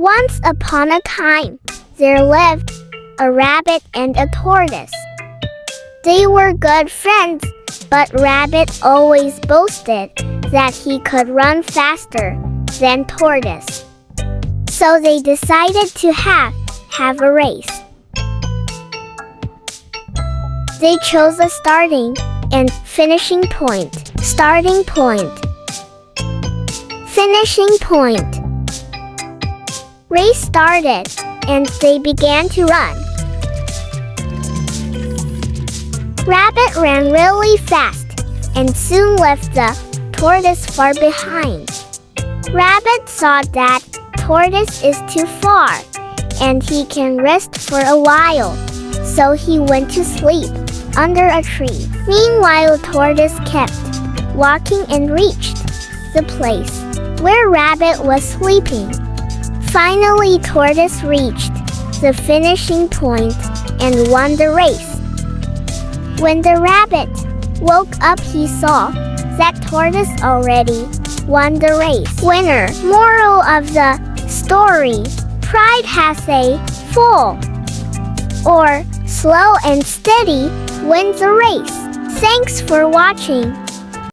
Once upon a time, there lived a rabbit and a tortoise. They were good friends, but Rabbit always boasted that he could run faster than Tortoise. So they decided to have a race. They chose a starting and finishing point. Starting point. Finishing point. Race started, and they began to run. Rabbit ran really fast, and soon left the tortoise far behind. Rabbit saw that tortoise is too far, and he can rest for a while, so he went to sleep under a tree. Meanwhile, tortoise kept walking and reached the place where Rabbit was sleeping. Finally, tortoise reached the finishing point and won the race. When the rabbit woke up, he saw that tortoise already won the race. Winner. Moral of the story: pride has a fall, or slow and steady wins a race. Thanks for watching.